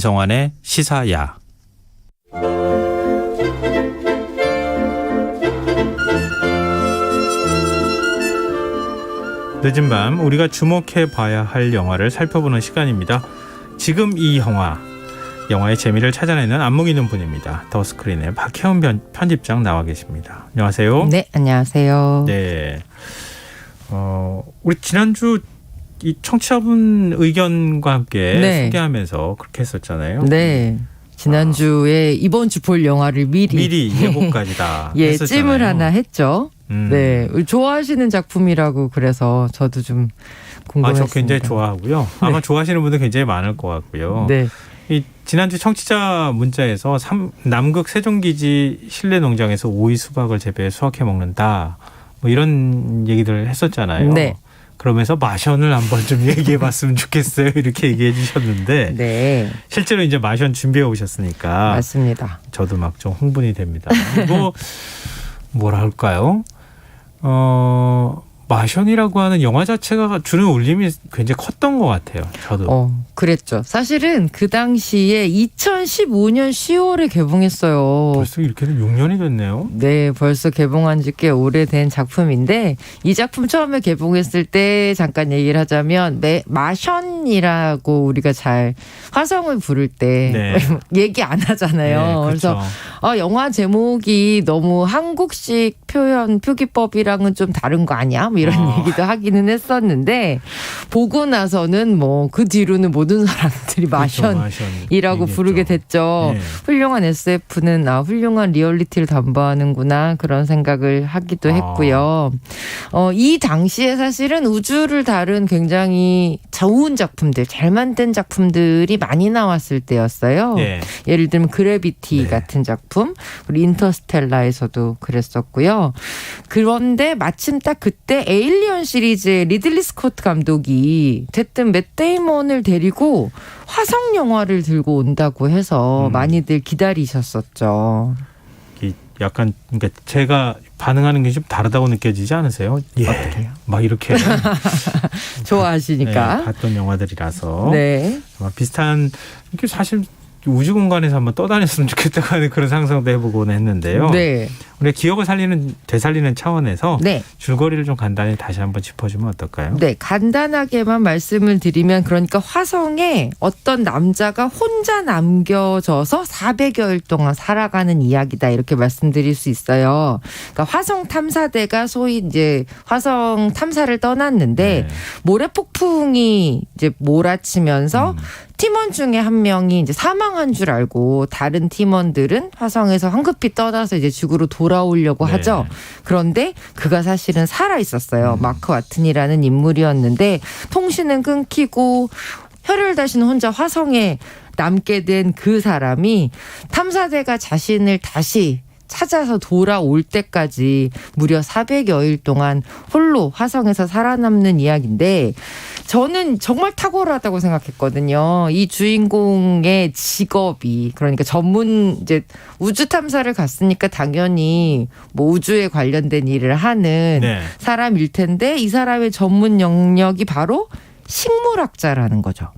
안성환의 시사야. 늦은 밤 우리가 주목해 봐야 할 영화를 살펴보는 시간입니다. 지금 이 영화의 재미를 찾아내는 안목 있는 분입니다. 더스크린의 박혜원 편집장 나와 계십니다. 안녕하세요. 네, 안녕하세요. 네, 우리 지난주 이 청취자분 의견과 함께 소개하면서 그렇게 했었잖아요. 네. 지난주에 이번 주 볼 영화를 미리 예고까지 다 예, 했었잖아요. 찜을 하나 했죠. 네, 좋아하시는 작품이라고 그래서 저도 좀 궁금했습니다. 저 굉장히 좋아하고요. 아마 좋아하시는 분들 굉장히 많을 것 같고요. 네. 이 지난주 청취자 문자에서 남극 세종기지 실내 농장에서 오이 수박을 재배해 수확해 먹는다. 뭐 이런 얘기들을 했었잖아요. 네. 그러면서 마션을 한번 좀 얘기해 봤으면 좋겠어요. 이렇게 얘기해 주셨는데 네. 실제로 이제 마션 준비해 오셨으니까 맞습니다. 저도 막 좀 흥분이 됩니다. 그리고 뭐라 할까요? 마션이라고 하는 영화 자체가 주는 울림이 굉장히 컸던 것 같아요. 저도. 그랬죠. 사실은 그 당시에 2015년 10월에 개봉했어요. 벌써 이렇게는 6년이 됐네요. 네, 벌써 개봉한 지 꽤 오래된 작품인데 이 작품 처음에 개봉했을 때 잠깐 얘기를 하자면 마션이라고 우리가 잘 화성을 부를 때 얘기 안 하잖아요. 네, 그렇죠. 그래서 영화 제목이 너무 한국식 표기법이랑은 좀 다른 거 아니야? 뭐 이런 얘기도 하기는 했었는데 보고 나서는 뭐 그 뒤로는 모든 사람들이 마션이라고 부르게 됐죠. 네. 훌륭한 SF는 훌륭한 리얼리티를 담보하는구나 그런 생각을 하기도 했고요. 이 당시에 사실은 우주를 다룬 굉장히 좋은 작품들, 잘 만든 작품들이 많이 나왔을 때였어요. 네. 예를 들면 그래비티 같은 작품, 그리고 인터스텔라에서도 그랬었고요. 그런데 마침 딱 그때 에일리언 시리즈의 리들리 스코트 감독이 어쨌든 맷 데이먼을 데리고 화성 영화를 들고 온다고 해서 많이들 기다리셨었죠. 약간 그러니까 제가 반응하는 게 좀 다르다고 느껴지지 않으세요? 어떻게요? 막 이렇게 좋아하시니까 네, 봤던 영화들이라서 네. 비슷한 이게 사실 우주 공간에서 한번 떠다녔으면 좋겠다고 하는 그런 상상도 해보곤 했는데요. 네. 우리가 기억을 되살리는 차원에서 줄거리를 좀 간단히 다시 한번 짚어주면 어떨까요? 네, 간단하게만 말씀을 드리면 그러니까 화성에 어떤 남자가 혼자 남겨져서 400여일 동안 살아가는 이야기다 이렇게 말씀드릴 수 있어요. 그러니까 화성 탐사대가 소위 이제 화성 탐사를 떠났는데 모래폭풍이 이제 몰아치면서 팀원 중에 한 명이 이제 사망한 줄 알고 다른 팀원들은 화성에서 황급히 떠나서 이제 지구로 돌아오려고 하죠. 그런데 그가 사실은 살아 있었어요. 마크 와튼이라는 인물이었는데 통신은 끊기고 혈혈단신 혼자 화성에 남게 된 그 사람이 탐사대가 자신을 다시 찾아서 돌아올 때까지 무려 400여일 동안 홀로 화성에서 살아남는 이야기인데 저는 정말 탁월하다고 생각했거든요. 이 주인공의 직업이 그러니까 이제 우주 탐사를 갔으니까 당연히 뭐 우주에 관련된 일을 하는 사람일 텐데 이 사람의 전문 영역이 바로 식물학자라는 거죠.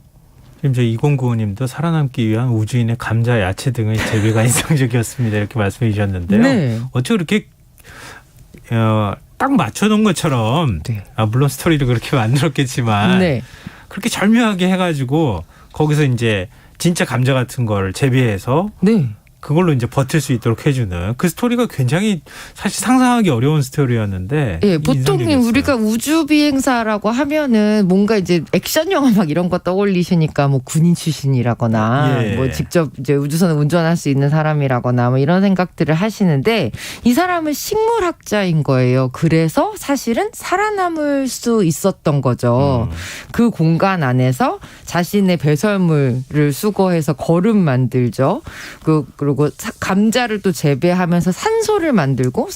지금 저 2095님도 살아남기 위한 우주인의 감자, 야채 등의 재배가 인상적이었습니다. 이렇게 말씀해 주셨는데요. 어떻게 그렇게 딱 맞춰놓은 것처럼 물론 스토리를 그렇게 만들었겠지만 그렇게 절묘하게 해가지고 거기서 이제 진짜 감자 같은 걸 재배해서 그걸로 이제 버틸 수 있도록 해주는 그 스토리가 굉장히 사실 상상하기 어려운 스토리였는데. 예, 보통 우리가 우주 비행사라고 하면은 뭔가 이제 액션 영화 막 이런 거 떠올리시니까 뭐 군인 출신이라거나 뭐 직접 이제 우주선을 운전할 수 있는 사람이라거나 뭐 이런 생각들을 하시는데 이 사람은 식물학자인 거예요. 그래서 사실은 살아남을 수 있었던 거죠. 그 공간 안에서 자신의 배설물을 수거해서 거름 만들죠. 그리고 감자를 또 재배하면서 산소를 만들고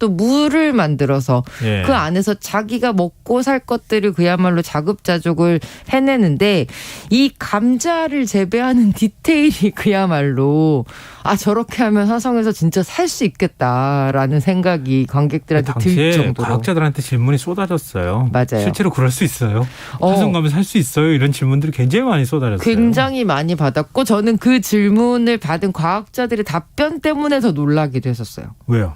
또 물을 만들어서 그 안에서 자기가 먹고 살 것들을 그야말로 자급자족을 해내는데 이 감자를 재배하는 디테일이 그야말로 저렇게 하면 화성에서 진짜 살 수 있겠다라는 생각이 관객들한테 들 정도로. 과학자들한테 질문이 쏟아졌어요. 맞아요. 실제로 그럴 수 있어요? 화성 가면 살 수 있어요? 이런 질문들이 굉장히 많이 쏟아졌어요. 굉장히 많이 받았고 저는 그 질문을 받은 과학자들의 답변 때문에 더 놀라기도 했었어요. 왜요?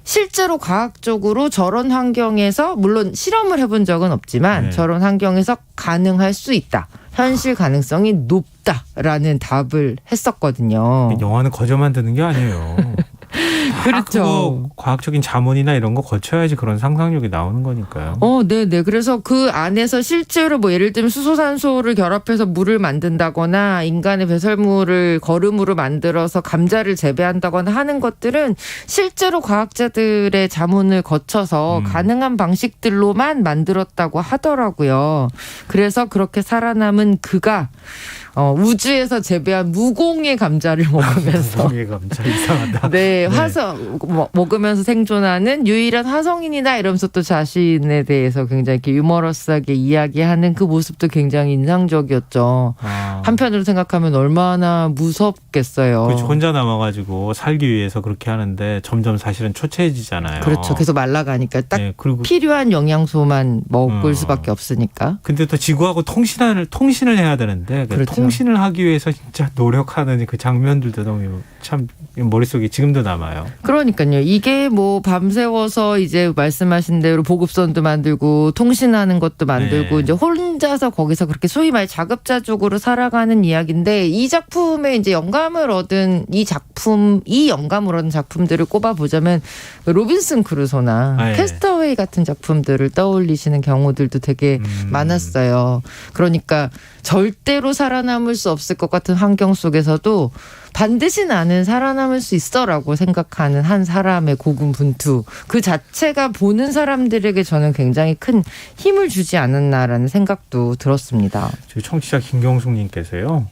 실제로 과학적으로 저런 환경에서 물론 실험을 해본 적은 없지만 저런 환경에서 가능할 수 있다. 현실 가능성이 높다라는 답을 했었거든요. 영화는 거저 만드는 게 아니에요. 그렇죠. 과학적인 자문이나 이런 거 거쳐야지 그런 상상력이 나오는 거니까요. 네네. 그래서 그 안에서 실제로 뭐 예를 들면 수소산소를 결합해서 물을 만든다거나 인간의 배설물을 거름으로 만들어서 감자를 재배한다거나 하는 것들은 실제로 과학자들의 자문을 거쳐서 가능한 방식들로만 만들었다고 하더라고요. 그래서 그렇게 살아남은 그가 우주에서 재배한 무공의 감자를 먹으면서 무공의 감자 이상하다. 네, 화성 먹으면서 생존하는 유일한 화성인이다 이러면서 또 자신에 대해서 굉장히 이렇게 유머러스하게 이야기하는 그 모습도 굉장히 인상적이었죠. 한편으로 생각하면 얼마나 무섭겠어요. 그렇죠. 혼자 남아가지고 살기 위해서 그렇게 하는데 점점 사실은 초췌해지잖아요. 그렇죠. 계속 말라가니까 딱 그리고 필요한 영양소만 먹을 수밖에 없으니까. 근데 또 지구하고 통신을 해야 되는데 그렇죠. 통신을 하기 위해서 진짜 노력하는 그 장면들도 너무 참 머릿속에 지금도 남아요. 그러니까요. 이게 뭐 밤새워서 이제 말씀하신 대로 보급선도 만들고 통신하는 것도 만들고 이제 혼자서 거기서 그렇게 소위 말 자급자족으로 살아가는 이야기인데 이 작품에 이제 영감을 얻은 작품들을 꼽아보자면 로빈슨 크루소나 캐스터웨이 같은 작품들을 떠올리시는 경우들도 되게 많았어요. 그러니까 절대로 살아남을 수 없을 것 같은 환경 속에서도 반드시 나는 살아남을 수 있어라고 생각하는 한 사람의 고군분투 그 자체가 보는 사람들에게 저는 굉장히 큰 힘을 주지 않았나라는 생각도 들었습니다. 저희 청취자 김경숙님께서요.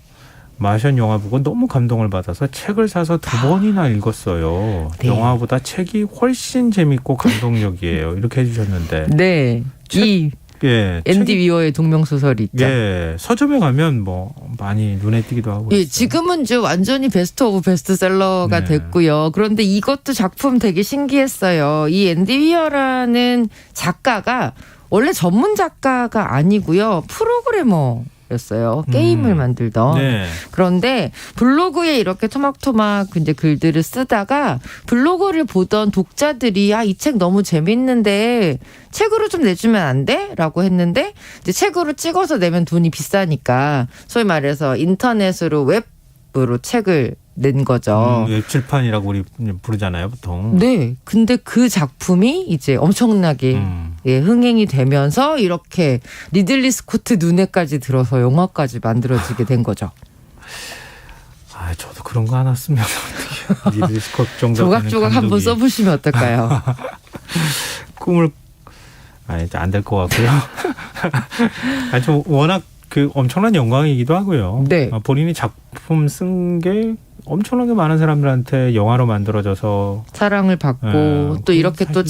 마션 영화 보고 너무 감동을 받아서 책을 사서 2번이나 읽었어요. 네. 영화보다 책이 훨씬 재밌고 감동적이에요. 이렇게 해주셨는데. 네. 앤디 위어의 동명소설이 있죠. 서점에 가면 뭐 많이 눈에 띄기도 하고. 지금은 이제 완전히 베스트 오브 베스트셀러가 됐고요. 그런데 이것도 작품 되게 신기했어요. 이 앤디 위어라는 작가가 원래 전문 작가가 아니고요. 프로그래머였어요. 게임을 만들던. 그런데 블로그에 이렇게 토막토막 이제 글들을 쓰다가 블로그를 보던 독자들이 이 책 너무 재밌는데 책으로 좀 내주면 안 돼? 라고 했는데 이제 책으로 찍어서 내면 돈이 비싸니까 소위 말해서 인터넷으로 웹으로 책을 낸 거죠. 웹칠판이라고 우리 부르잖아요, 보통. 네. 근데 그 작품이 이제 엄청나게 흥행이 되면서 이렇게 리들리 스코트 눈에까지 들어서 영화까지 만들어지게 된 거죠. 저도 그런 거 하나 쓰면 어떡해요. 리들리 스코트 정도. 조각조각 한번 써보시면 어떨까요? 꿈을 안 될 것 같고요. 좀 워낙 그 엄청난 영광이기도 하고요. 네. 본인이 작품 쓴 게 엄청나게 많은 사람들한테 영화로 만들어져서 사랑을 받고 또 이렇게 또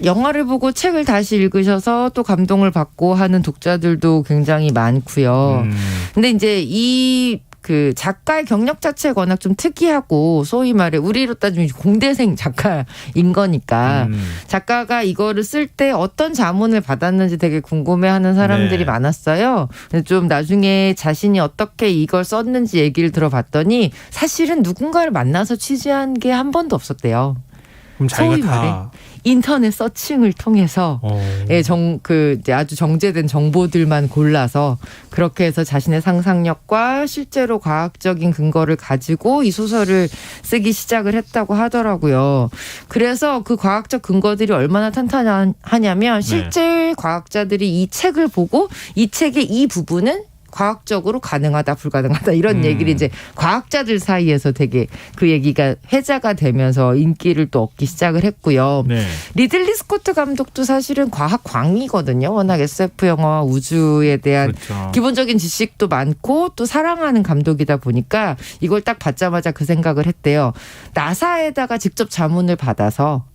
영화를 보고 책을 다시 읽으셔서 또 감동을 받고 하는 독자들도 굉장히 많고요. 근데 이제 그 작가의 경력 자체가 워낙 좀 특이하고 소위 말해 우리로 따지면 공대생 작가인 거니까 작가가 이거를 쓸 때 어떤 자문을 받았는지 되게 궁금해하는 사람들이 많았어요. 좀 나중에 자신이 어떻게 이걸 썼는지 얘기를 들어봤더니 사실은 누군가를 만나서 취재한 게 한 번도 없었대요. 그럼 자기가 다 인터넷 서칭을 통해서 이제 아주 정제된 정보들만 골라서 그렇게 해서 자신의 상상력과 실제로 과학적인 근거를 가지고 이 소설을 쓰기 시작을 했다고 하더라고요. 그래서 그 과학적 근거들이 얼마나 탄탄하냐면 실제 과학자들이 이 책을 보고 이 책의 이 부분은 과학적으로 가능하다 불가능하다 이런 얘기를 이제 과학자들 사이에서 되게 그 얘기가 회자가 되면서 인기를 또 얻기 시작을 했고요. 리들리 스코트 감독도 사실은 과학광이거든요. 워낙 SF 영화와 우주에 대한 기본적인 지식도 많고 또 사랑하는 감독이다 보니까 이걸 딱 받자마자 그 생각을 했대요. 나사에다가 직접 자문을 받아서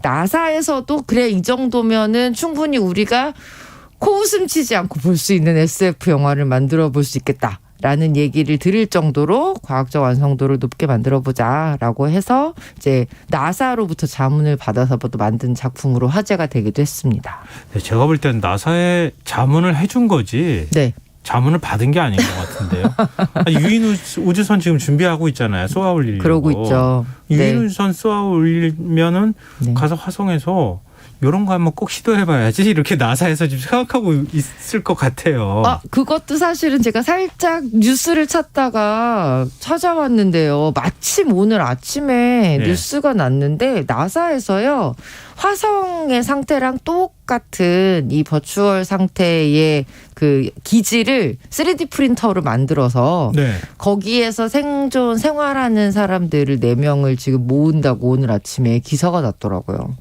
나사에서도 그래 이 정도면은 충분히 우리가 코웃음 치지 않고 볼 수 있는 SF 영화를 만들어 볼 수 있겠다. 라는 얘기를 드릴 정도로 과학적 완성도를 높게 만들어보자라고 해서 이제 나사로부터 자문을 받아서부터 만든 작품으로 화제가 되기도 했습니다. 네, 제가 볼 때는 나사에 자문을 해준 거지. 네. 자문을 받은 게 아닌 것 같은데요. 유인 우주선 지금 준비하고 있잖아요. 쏘아 올리려고. 그러고 있죠. 유인 네. 우주선 쏘아 올리면은 네. 가서 화성에서 이런 거 한번 꼭 시도해봐야지 이렇게 나사에서 지금 생각하고 있을 것 같아요. 그것도 사실은 제가 살짝 뉴스를 찾다가 찾아왔는데요. 마침 오늘 아침에 네. 뉴스가 났는데 나사에서요. 화성의 상태랑 똑같은 이 버추얼 상태의 그 기지를 3D 프린터로 만들어서 네. 거기에서 생활하는 사람들을 4명을 지금 모은다고 오늘 아침에 기사가 났더라고요.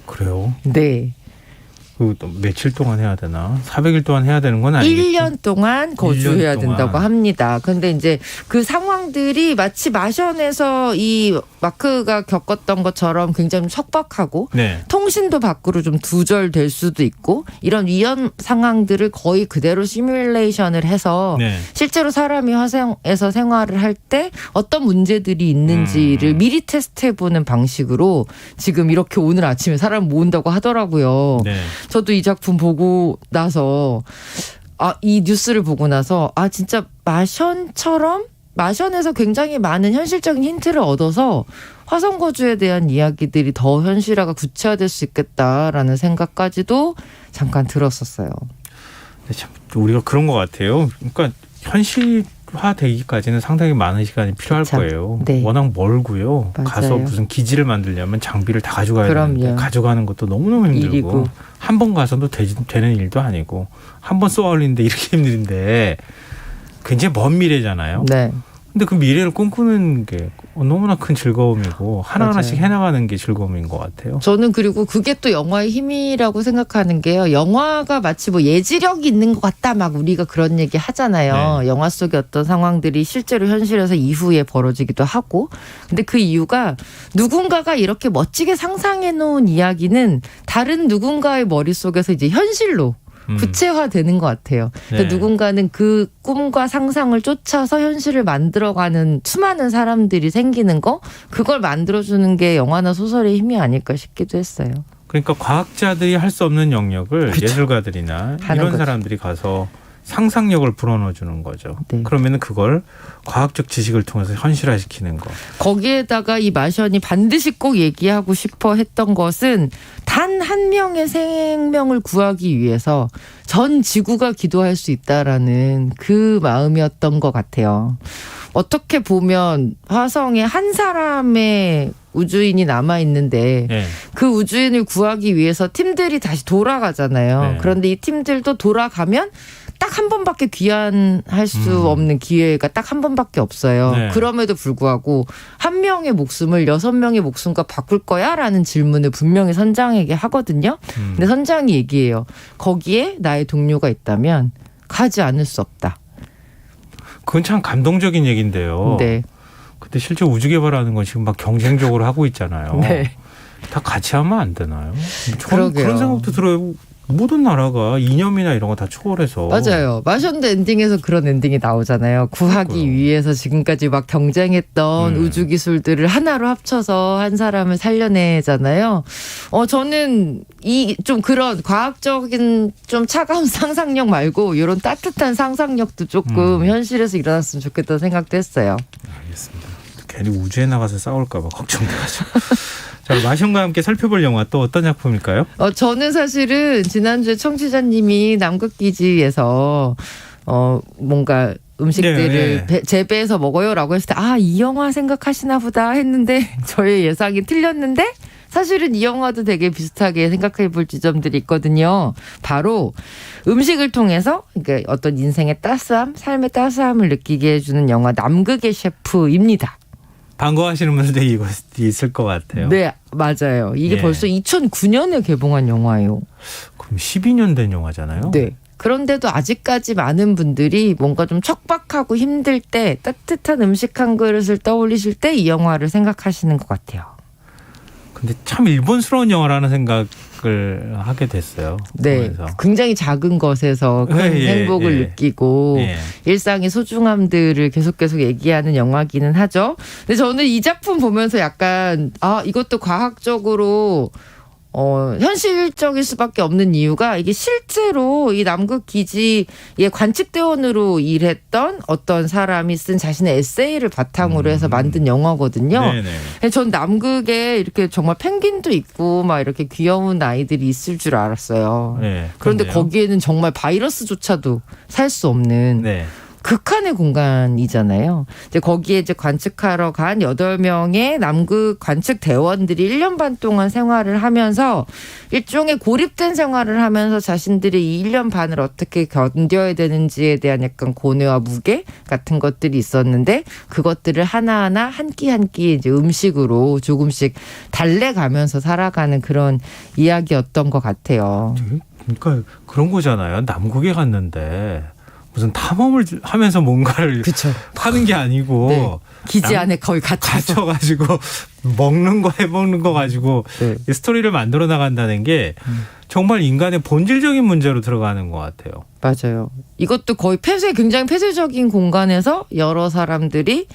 그래요? 네. 그 며칠 동안 해야 되나? 400일 동안 해야 되는 건 아니겠죠? 1년 동안 거주해야 1년 동안. 된다고 합니다. 근데 이제 그 상황들이 마치 마션에서 이 마크가 겪었던 것처럼 굉장히 척박하고 네. 통신도 밖으로 좀 두절될 수도 있고 이런 위험 상황들을 거의 그대로 시뮬레이션을 해서 네. 실제로 사람이 화성에서 생활을 할 때 어떤 문제들이 있는지를 미리 테스트해보는 방식으로 지금 이렇게 오늘 아침에 사람 모은다고 하더라고요. 네. 저도 이 작품 보고 나서 이 뉴스를 보고 나서 진짜 마션에서 굉장히 많은 현실적인 힌트를 얻어서 화성 거주에 대한 이야기들이 더 현실화가 구체화될 수 있겠다라는 생각까지도 잠깐 들었었어요. 참 우리가 그런 것 같아요. 그러니까 현실화되기까지는 상당히 많은 시간이 필요할 그쵸. 거예요. 네. 워낙 멀고요. 맞아요. 가서 무슨 기지를 만들려면 장비를 다 가져가야 그럼요. 되는데 가져가는 것도 너무너무 힘들고 일이고. 한 번 가서도 되는 일도 아니고 한 번 쏘아 올리는데 이렇게 힘든데 굉장히 먼 미래잖아요. 네. 근데 그 미래를 꿈꾸는 게 너무나 큰 즐거움이고 하나하나씩 맞아요. 해나가는 게 즐거움인 것 같아요. 저는 그리고 그게 또 영화의 힘이라고 생각하는 게요. 영화가 마치 뭐 예지력이 있는 것 같다 막 우리가 그런 얘기 하잖아요. 네. 영화 속의 어떤 상황들이 실제로 현실에서 이후에 벌어지기도 하고. 근데 그 이유가 누군가가 이렇게 멋지게 상상해 놓은 이야기는 다른 누군가의 머릿속에서 이제 현실로 구체화되는 것 같아요. 그러니까 네. 누군가는 그 꿈과 상상을 쫓아서 현실을 만들어가는 수많은 사람들이 생기는 거, 그걸 만들어주는 게 영화나 소설의 힘이 아닐까 싶기도 했어요. 그러니까 과학자들이 할 수 없는 영역을 그쵸. 예술가들이나 하는 이런 거죠. 사람들이 가서 상상력을 불어넣어 주는 거죠. 네. 그러면은 그걸 과학적 지식을 통해서 현실화시키는 거. 거기에다가 이 마션이 반드시 꼭 얘기하고 싶어 했던 것은 단 한 명의 생명을 구하기 위해서 전 지구가 기도할 수 있다라는 그 마음이었던 것 같아요. 어떻게 보면 화성에 한 사람의 우주인이 남아 있는데 네. 그 우주인을 구하기 위해서 팀들이 다시 돌아가잖아요. 네. 그런데 이 팀들도 돌아가면 딱 한 번밖에 귀환할 수 없는 기회가 딱 한 번밖에 없어요. 네. 그럼에도 불구하고 한 명의 목숨을 6명의 목숨과 바꿀 거야? 라는 질문을 분명히 선장에게 하거든요. 근데 선장이 얘기해요. 거기에 나의 동료가 있다면 가지 않을 수 없다. 그건 참 감동적인 얘기인데요. 네. 근데 실제 우주 개발하는 건 지금 막 경쟁적으로 하고 있잖아요. 네. 다 같이 하면 안 되나요? 저는 그러게요. 그런 생각도 들어요. 모든 나라가 이념이나 이런 거 다 초월해서. 맞아요. 마션드 엔딩에서 그런 엔딩이 나오잖아요. 구하기 그러니까요. 위해서 지금까지 막 경쟁했던 우주 기술들을 하나로 합쳐서 한 사람을 살려내잖아요. 저는 이 좀 그런 과학적인 좀 차가운 상상력 말고 이런 따뜻한 상상력도 조금 현실에서 일어났으면 좋겠다는 생각도 했어요. 알겠습니다. 괜히 우주에 나가서 싸울까 봐 걱정돼가지고. 자, 마션과 함께 살펴볼 영화 또 어떤 작품일까요? 저는 사실은 지난주에 청취자님이 남극기지에서 뭔가 음식들을 네. 재배해서 먹어요라고 했을 때 이 영화 생각하시나 보다 했는데 저의 예상이 틀렸는데 사실은 이 영화도 되게 비슷하게 생각해 볼 지점들이 있거든요. 바로 음식을 통해서 그러니까 어떤 인생의 따스함, 삶의 따스함을 느끼게 해주는 영화 남극의 셰프입니다. 반가워하시는 분들도 이거 있을 것 같아요. 네, 맞아요. 이게 예. 벌써 2009년에 개봉한 영화예요. 그럼 12년 된 영화잖아요. 네. 그런데도 아직까지 많은 분들이 뭔가 좀 척박하고 힘들 때 따뜻한 음식 한 그릇을 떠올리실 때 이 영화를 생각하시는 것 같아요. 근데 참 일본스러운 영화라는 생각이 생각을 하게 됐어요. 네, 보면서. 굉장히 작은 것에서 큰 행복을 느끼고 일상의 소중함들을 계속 얘기하는 영화기는 하죠. 근데 저는 이 작품 보면서 약간 이것도 과학적으로 현실적일 수밖에 없는 이유가 이게 실제로 이 남극 기지의 관측대원으로 일했던 어떤 사람이 쓴 자신의 에세이를 바탕으로 해서 만든 영화거든요. 전 남극에 이렇게 정말 펭귄도 있고 막 이렇게 귀여운 아이들이 있을 줄 알았어요. 네, 그런데 거기에는 정말 바이러스조차도 살 수 없는 극한의 공간이잖아요. 이제 거기에 이제 관측하러 간 8명의 남극 관측 대원들이 1년 반 동안 생활을 하면서 일종의 고립된 생활을 하면서 자신들이 이 1년 반을 어떻게 견뎌야 되는지에 대한 약간 고뇌와 무게 같은 것들이 있었는데 그것들을 하나하나 한 끼 한 끼 이제 음식으로 조금씩 달래가면서 살아가는 그런 이야기였던 것 같아요. 그러니까 그런 거잖아요. 남극에 갔는데 무슨 탐험을 하면서 뭔가를 하는 게 아니고 기지 안에 거의 갇혀가지고 먹는 거 해먹는 거 가지고 스토리를 만들어 나간다는 게 정말 인간의 본질적인 문제로 들어가는 것 같아요. 맞아요. 이것도 거의 굉장히 폐쇄적인 공간에서 여러 사람들이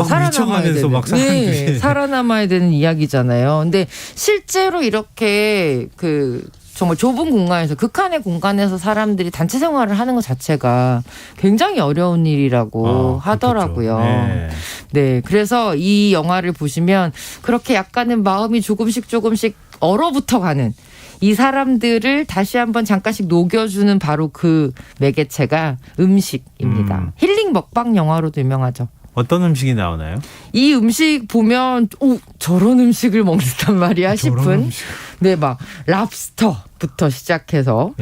살아남아면서 막 살아남아야 되는 이야기잖아요. 근데 실제로 이렇게 정말 좁은 공간에서 극한의 공간에서 사람들이 단체 생활을 하는 것 자체가 굉장히 어려운 일이라고 하더라고요. 네, 그래서 이 영화를 보시면 그렇게 약간은 마음이 조금씩 얼어붙어가는 이 사람들을 다시 한번 잠깐씩 녹여주는 바로 그 매개체가 음식입니다. 힐링 먹방 영화로도 유명하죠. 어떤 음식이 나오나요? 이 음식 보면 저런 음식을 먹는단 말이야 싶은 막 랍스터부터 시작해서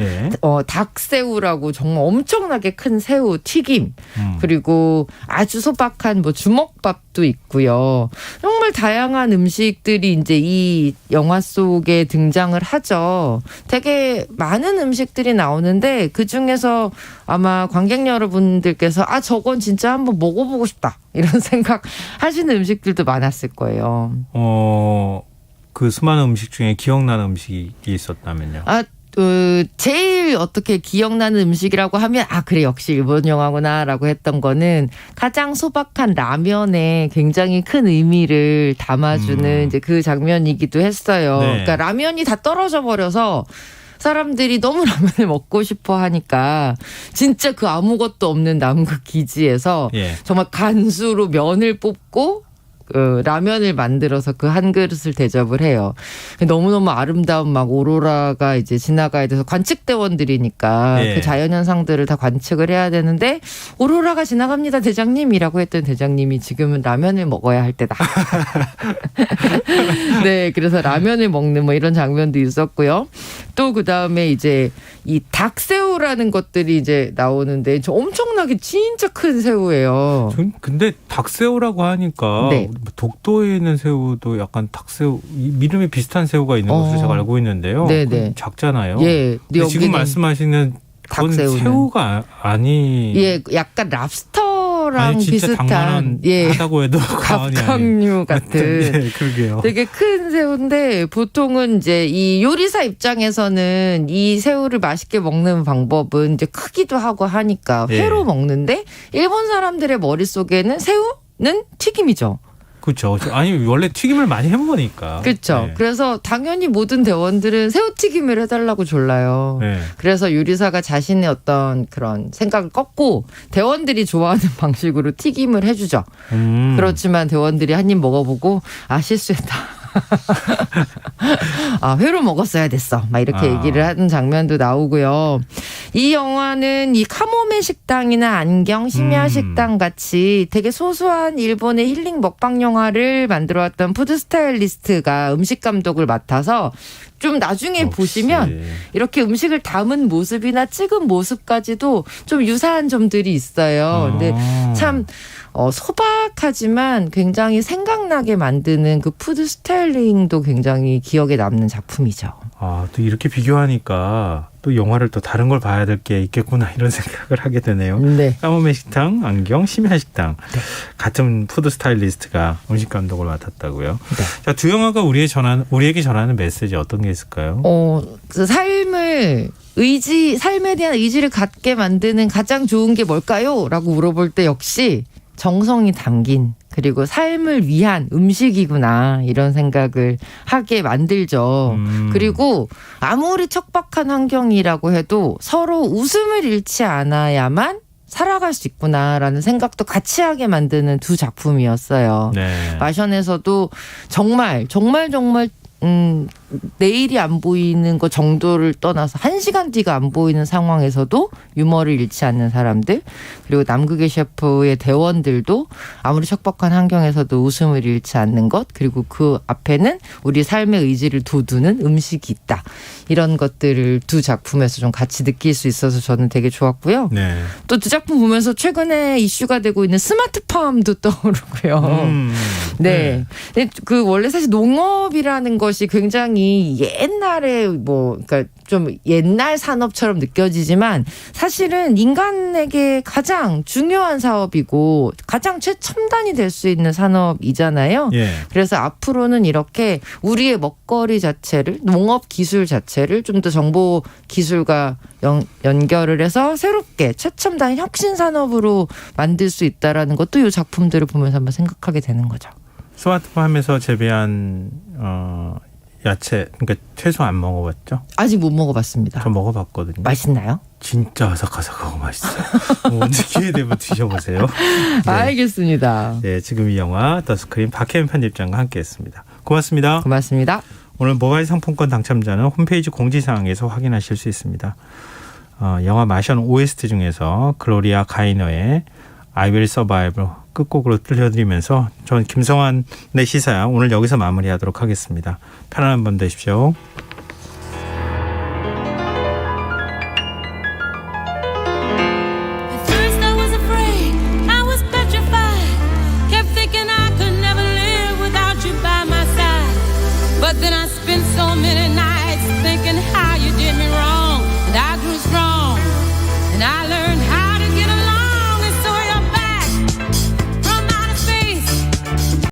닭새우라고 정말 엄청나게 큰 새우 튀김 그리고 아주 소박한 주먹밥도 있고요. 정말 다양한 음식들이 이제 이 영화 속에 등장을 하죠. 되게 많은 음식들이 나오는데 그중에서 아마 관객 여러분들께서 저건 진짜 한번 먹어보고 싶다 이런 생각 하시는 음식들도 많았을 거예요. 그 수많은 음식 중에 기억나는 음식이 있었다면요? 제일 어떻게 기억나는 음식이라고 하면 그래 역시 일본 영화구나라고 했던 거는 가장 소박한 라면에 굉장히 큰 의미를 담아주는 이제 그 장면이기도 했어요. 그러니까 라면이 다 떨어져 버려서 사람들이 너무 라면을 먹고 싶어 하니까 진짜 그 아무것도 없는 남극 기지에서 정말 간수로 면을 뽑고 라면을 만들어서 그 한 그릇을 대접을 해요. 너무너무 아름다운 오로라가 이제 지나가야 돼서 관측대원들이니까 그 자연현상들을 다 관측을 해야 되는데 오로라가 지나갑니다 대장님이라고 했던 대장님이 지금은 라면을 먹어야 할 때다. 네, 그래서 라면을 먹는 이런 장면도 있었고요. 또 그다음에 이제 이 닭새우라는 것들이 이제 나오는데 엄청나게 진짜 큰 새우예요. 근데 닭새우라고 하니까 독도에 있는 새우도 약간 닭새우 이름이 비슷한 새우가 있는 것으로 제가 알고 있는데요. 작잖아요. 근데 지금 말씀하시는 그건 새우가 약간 랍스터랑 비슷한 하다고 해도 갑각류 같은 그러게요. 되게 큰 새우인데 보통은 이제 이 요리사 입장에서는 이 새우를 맛있게 먹는 방법은 이제 크기도 하고 하니까 회로 먹는데 일본 사람들의 머릿속에는 새우는 튀김이죠. 그렇죠. 아니 원래 튀김을 많이 해먹으니까. 그렇죠. 그래서 당연히 모든 대원들은 새우튀김을 해달라고 졸라요. 그래서 요리사가 자신의 어떤 그런 생각을 꺾고 대원들이 좋아하는 방식으로 튀김을 해주죠. 그렇지만 대원들이 한 입 먹어보고 실수했다. 회로 먹었어야 됐어. 막 이렇게 얘기를 하는 장면도 나오고요. 이 영화는 이 카모메 식당이나 안경 심야 식당 같이 되게 소소한 일본의 힐링 먹방 영화를 만들어왔던 푸드 스타일리스트가 음식 감독을 맡아서 좀 나중에 보시면 이렇게 음식을 담은 모습이나 찍은 모습까지도 좀 유사한 점들이 있어요. 근데 참 소박하지만 굉장히 생각나게 만드는 그 푸드 스타일링도 굉장히 기억에 남는 작품이죠. 또 이렇게 비교하니까 또 영화를 또 다른 걸 봐야 될 게 있겠구나 이런 생각을 하게 되네요. 네. 까만매 식당, 안경, 심야 식당. 네. 같은 푸드 스타일리스트가 음식 감독을 맡았다고요. 네. 자, 두 영화가 우리에게 전하는 메시지 어떤 게 있을까요? 그 삶에 대한 의지를 갖게 만드는 가장 좋은 게 뭘까요? 라고 물어볼 때 역시 정성이 담긴 그리고 삶을 위한 음식이구나 이런 생각을 하게 만들죠. 그리고 아무리 척박한 환경이라고 해도 서로 웃음을 잃지 않아야만 살아갈 수 있구나라는 생각도 같이 하게 만드는 두 작품이었어요. 네. 마션에서도 정말 내일이 안 보이는 것 정도를 떠나서 1시간 뒤가 안 보이는 상황에서도 유머를 잃지 않는 사람들, 그리고 남극의 셰프의 대원들도 아무리 척박한 환경에서도 웃음을 잃지 않는 것, 그리고 그 앞에는 우리 삶의 의지를 돋우는 음식이 있다. 이런 것들을 두 작품에서 좀 같이 느낄 수 있어서 저는 되게 좋았고요. 네. 또 두 작품 보면서 최근에 이슈가 되고 있는 스마트팜도 떠오르고요. 네. 근데 그 원래 사실 농업이라는 것이 굉장히 옛날에 그러니까 좀 옛날 산업처럼 느껴지지만 사실은 인간에게 가장 중요한 사업이고 가장 최첨단이 될 수 있는 산업이잖아요. 예. 그래서 앞으로는 이렇게 우리의 먹거리 자체를, 농업 기술 자체를 좀 더 정보 기술과 연결을 해서 새롭게 최첨단 혁신 산업으로 만들 수 있다라는 것도 이 작품들을 보면서 한번 생각하게 되는 거죠. 스마트팜에서 재배한 야채, 그러니까 채소 안 먹어봤죠? 아직 못 먹어봤습니다. 저 먹어봤거든요. 맛있나요? 진짜 아삭아삭하고 맛있어요. 언제 기회 되면 드셔보세요. 네. 알겠습니다. 네, 지금 이 영화 더 스크린 박혜연 편집장과 함께했습니다. 고맙습니다. 고맙습니다. 오늘 모바일 상품권 당첨자는 홈페이지 공지사항에서 확인하실 수 있습니다. 영화 마션 OST 중에서 글로리아 가이너의 I Will Survive 끝곡으로 들려드리면서 저는 김성환의 시사야 오늘 여기서 마무리하도록 하겠습니다. 편안한 밤 되십시오. So many nights thinking how you did me wrong, and I grew strong, and I learned how